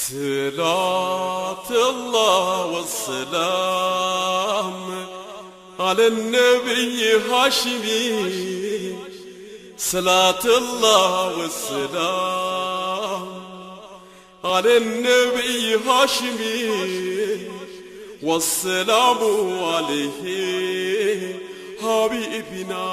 صلاة الله والسلام على النبي هاشمي صلاة الله والسلام على النبي هاشمي والسلام عليه حبيبنا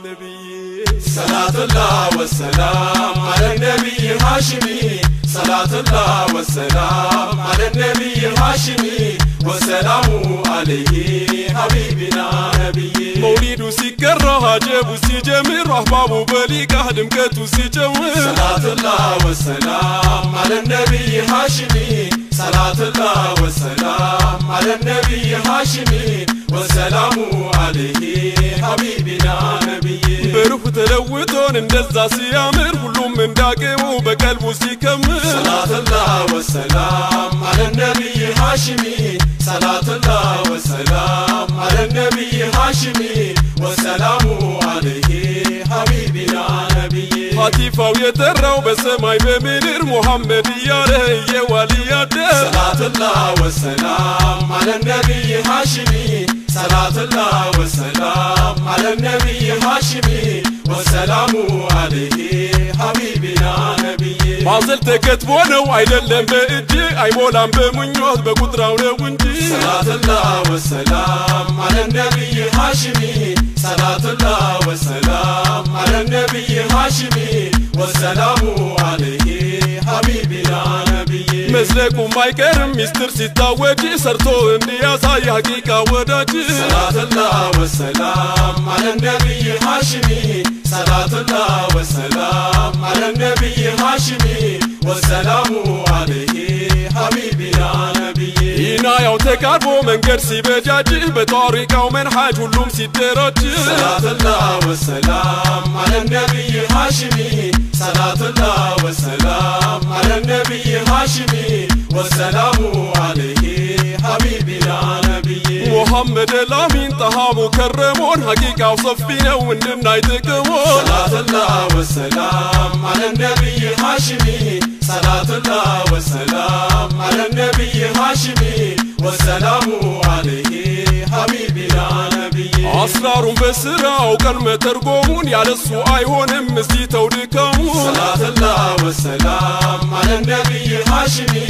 نبي صلاة الله والسلام على النبي هاشمي صلاة الله والسلام على النبي هاشمي والسلام عليه حبيبنا نبي مولد سكرها هاجب سيجمر رحباب بليقه دمكت سيجمر صلاة الله والسلام على النبي هاشمي صلاة الله والسلام على النبي هاشمي والسلام عليه حبيبنا نبي بروح تلوتون اندزا سيامر كلهم من داقمو بقلبو سيكمر صلاة الله والسلام على النبي هاشمي صلاة الله والسلام على النبي هاشمي والسلام عليه حبيبنا نبي هاتفاو يتراو بسماي بمدر محمد ياري ولي الدين صلاة الله والسلام على النبي هاشمي صلاة الله والسلام على النبي هاشمي والسلام عليه حبيبنا نبي ما زلت كتبونه አይደለም በእጅ አይሞላም በምኞት በቁጥራው ነው እንጂ صلاة الله والسلام على النبي هاشمي صلاة الله والسلام على النبي هاشمي والسلام عليه حبيبنا نبي مسلك ومايكرم مستر ሲታወጅ ሰርቶ እንዲያሳይ ሐቂቃ ወዳጅ صلاة الله والسلام على النبي هاشمي صلاة الله والسلام على النبي هاشمي والسلام عليه حبيبنا نبي هنا ያው ተቃርቦ መንገድ ሲበጃጅ በጣሪቃው መንሐጅ ሁሉም ሲደራጅ صلاة الله والسلام على النبي هاشمي صلاة الله والسلام على النبي هاشمي والسلام عليه حبيبنا نبي محمد الأمين طه مكرمون حقيقة وصفينا وندنا يتقمون صلاة الله والسلام على النبي هاشمي صلاة الله والسلام على النبي هاشمي والسلام عليه حبيبنا نبي أسرار بسراء وكلمة ترقومون يالسو أيهونهم مسيتو دكامون صلاة الله والسلام على النبي هاشمي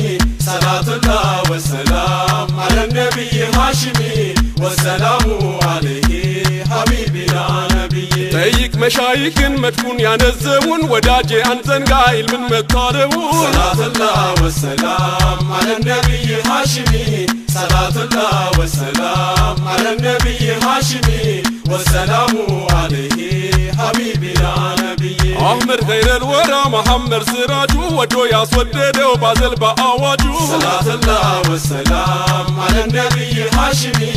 صلاة الله والسلام على النبي هاشمي والسلام عليه حبيبنا نبي ጠይቅ መሻይክን መድፉን ያነዘሙን ወዳጄ አንተን ጋይል ምን መታረቡን صلاة الله والسلام على النبي هاشمي صلاة الله والسلام على النبي هاشمي والسلام عليه حبيبنا نبي أحمد خير الورى محمد سراجو ودو ياسوددو بازل بأواجو صلاة الله والسلام على النبي هاشمي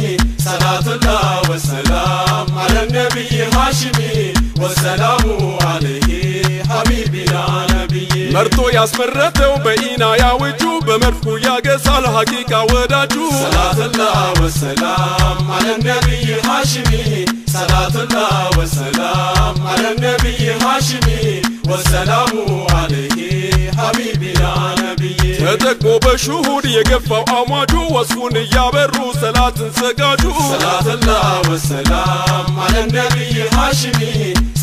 صلاة الله والسلام على النبي هاشمي والسلام عليه حبيبنا نبي مرتو ياسمرتو بإنا يا وجو بمرفو يا قسال حقيقة وداجو صلاة الله والسلام على النبي هاشمي صلاة الله والسلام على النبي هاشمي والسلام عليه حبيبنا نبي ተጠቅሞ በሽሁድ የገፋው አማጁ ወስፉን እያበሩ ሰላትን ሰጋጁ صلاة الله والسلام على النبي هاشمي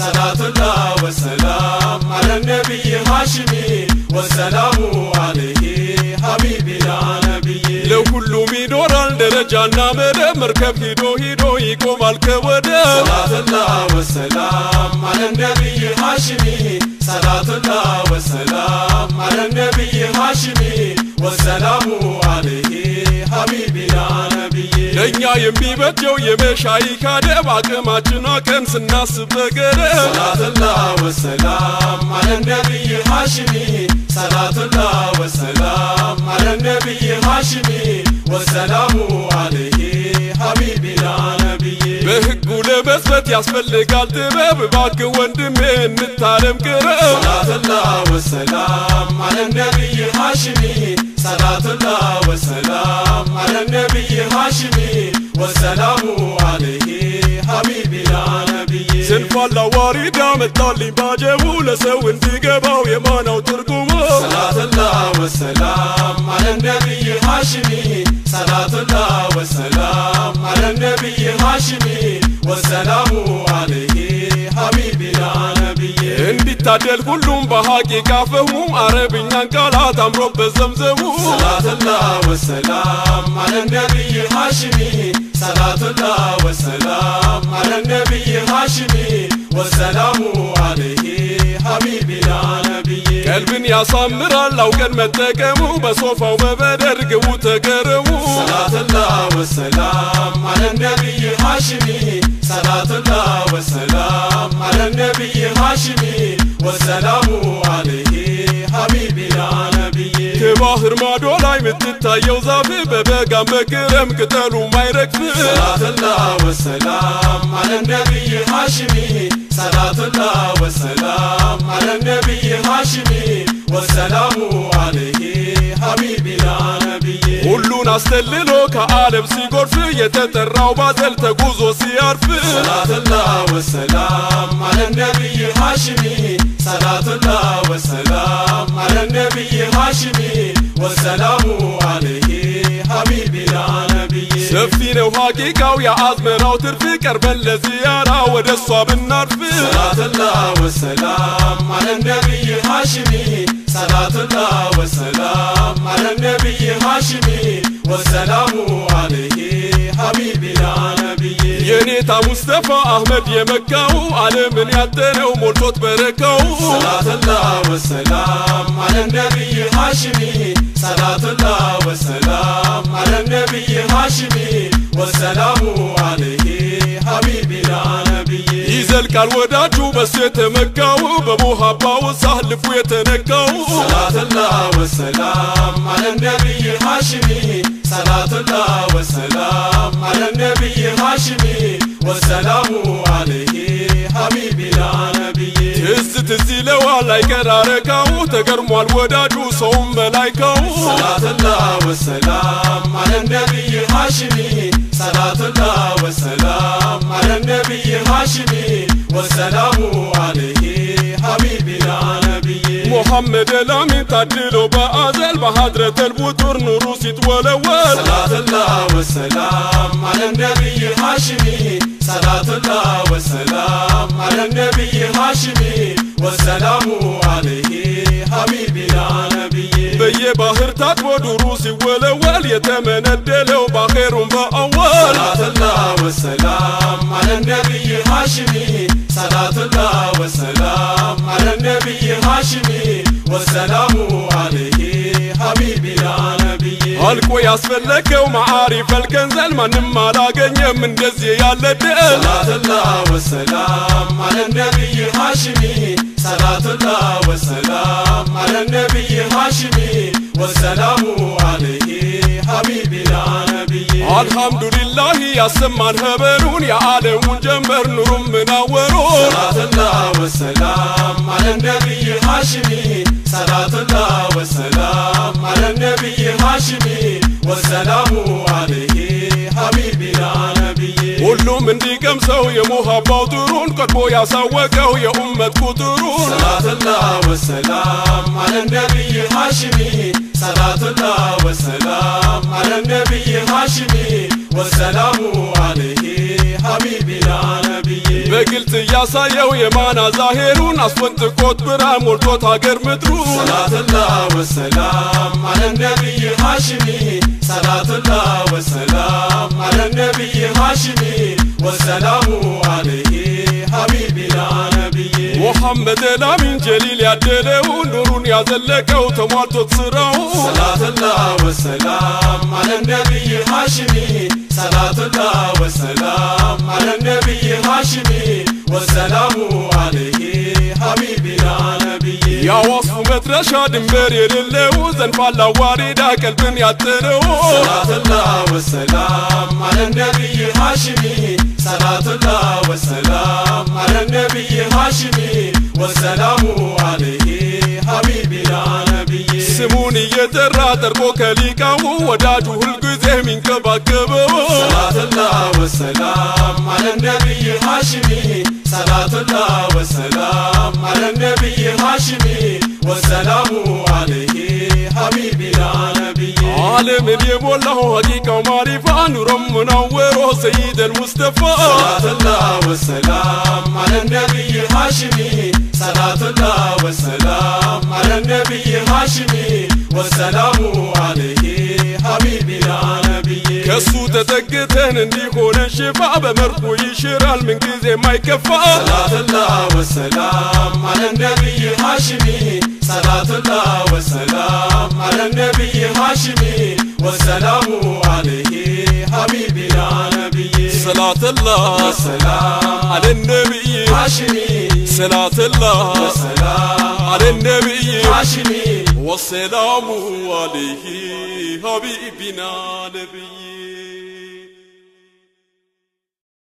صلاة الله والسلام على النبي هاشمي والسلام عليه حبيبنا نبي ለሁሉም ይኖራል ደረጃና መደብ መርከብ ሂዶ ሂዶ ይቆማል ከወደብ صلاة الله والسلام على النبي هاشمي صلاة الله والسلام على النبي هاشمي والسلام عليه حبيبنا نبي ለኛ የሚበጀው የመሻይክ አደብ አቅማችን አቀን ስናስብ በገደብ صلاة الله والسلام على النبي هاشمي صلاة الله والسلام على النبي هاشمي والسلام عليه حبيبنا نبي በህጉ ለመስበት ያስፈልጋል ጥበብ እባክህ ወንድሜ እንታረም ቅረብ صلاة الله والسلام على النبي هاشمي صلاة الله والسلام على النبي هاشمي والسلام عليه حبيبنا نبي ስንፋላ ዋሪዳ መጣልኝ ባጀቡ ለሰው እንዲገባው የማናው ትርጉሙ صلاة الله والسلام النبي هاشمي صلاة الله والسلام على النبي هاشمي والسلام عليه حبيبنا نبي اندي تادل كلهم بحقيقة فهمو عربيا قالات عمرو بزمزمو صلاة الله والسلام على النبي هاشمي صلاة الله والسلام على النبي هاشمي والسلام عليه حبيبنا نبي قلبن يسامر لو كان متقمو بصوفا وبدرقو تقرمو صلاة الله والسلام على النبي هاشمي صلاة الله والسلام على النبي هاشمي والسلام عليه حبيبنا نبي كباهر ما دولاي متتايو زافي ببقام بكرم كتلو ما يركف صلاة الله والسلام على النبي هاشمي صلاة الله والسلام على النبي هاشمي والسلام عليه حبيبنا نبي ሁሉን አስተልሎ ከዓለም ሲጎርፍ የተጠራው ባዘል ተጉዞ ሲያርፍ صلاة الله والسلام على النبي هاشمي صلاة الله والسلام على النبي هاشمي والسلام عليه حبيبنا نبي ሰፊ ነው ሐቂቃው የአዝመራው ትርፍ ቀርበን ለዚያራ ወደሷ ብናርፍ صلاة الله والسلام على النبي هاشمي صلاة الله والسلام على النبي هاشمي والسلام عليه حبيبنا نبي የኔታ ሙስጠፋ አህመድ የመካው ዓለምን ያጠነው ሞልቶት በረካው صلاة الله والسلام على النبي هاشمي صلاة الله والسلام على النبي هاشمي والسلام عليه حبيبنا نبي ይዘልቃል ወዳጁ በሱ የተመካው በሙሃባው ሳልፉ የተነካው صلاة الله والسلام على النبي هاشمي صلاة الله والسلام على النبي هاشمي والسلام عليه حبيبنا نبي ትዝ ይለዋል አይቀራረካው ተገርሟል ወዳጁ ሰውም መላይካው صلاة الله والسلام على النبي هاشمي صلاة الله والسلام على النبي هاشمي والسلام عليه حبيبنا نبي محمد الامين تعدلو بأزل بحضرة البطور نورو سيتولول صلاة الله والسلام على النبي هاشمي صلاة الله والسلام على النبي هاشمي والسلام عليه حبيبنا نبي በየባህር ታጥቦ ዱሩ ሲወለወል የተመነደለው ባኼሩን በአወል صلاة الله والسلام على النبي هاشمي صلاة الله والسلام على النبي هاشمي والسلام عليه حبيبنا نبي አልቆ ያስፈለከው ማዓሪፍ الكنزل ማንም አላገኘም እንደዚህ ያለ ደል صلاة الله والسلام على النبي هاشمي صلاة الله والسلام على النبي هاشمي والسلام عليه حبيبنا نبي አልহাምዱሊላህ ያሰማን ኸበሩን የዓለሙን ጀመር ኑሩም ምናወሩን صلاة الله والسلام على النبي هاشمي صلاة الله والسلام على النبي هاشمي والسلام عليه حبيبنا نبي ሁሉም እንዲቀምሰው የሙሃባው ጥሩን ቀድሞ ያሳወቀው የኡመት ቁጥሩን صلاة الله والسلام على النبي هاشمي صلاة الله والسلام على النبي هاشمي والسلام عليه حبيبنا نبي በግልጽ ያሳየው የማና ዛሄሩን አስወንጥቆት ብራ ሞልቶት ሀገር ምድሩን صلاة الله والسلام على النبي هاشمي صلاة الله والسلام على النبي هاشمي والسلام عليه حبيبنا نبي محمد الامين جليل ያደለው ኑሩን ያዘለቀው ተሟልቶት ስራው صلاة الله والسلام على النبي هاشمي صلاة الله والسلام على النبي هاشمي والسلام عليه حبيبنا نبي يا وصف مدرشة دنبر የሌለው ዘንፋላ ዋሪዳ ቀልብን ያጠረው صلاة الله والسلام على النبي هاشمي صلاة الله والسلام على النبي هاشمي والسلام عليه حبيبنا نبي ስሙን እየጠራ ጠርቆ ከሊቃው ወዳጁ ሁልጊዜ ሚንከባከበው صلاة الله والسلام على النبي هاشمي صلاة الله والسلام على النبي هاشمي والسلام عليه حبيبنا نبي عالم يموله حقيقة معرفة نور منور سيد المصطفى صلاة الله والسلام على النبي هاشمي صلاة الله والسلام على النبي هاشمي والسلام عليه حبيبنا نبي كسو تتقتن انديكون الشفاء بمركو يشرال من كزي ما يكفى صلاة الله والسلام على النبي هاشمي صلاة الله والسلام على النبي هاشمي والسلام عليه حبيبنا نبي صلاة الله والسلام على النبي هاشمي صلاة الله والسلام على النبي هاشمي والسلام عليه حبيبنا نبي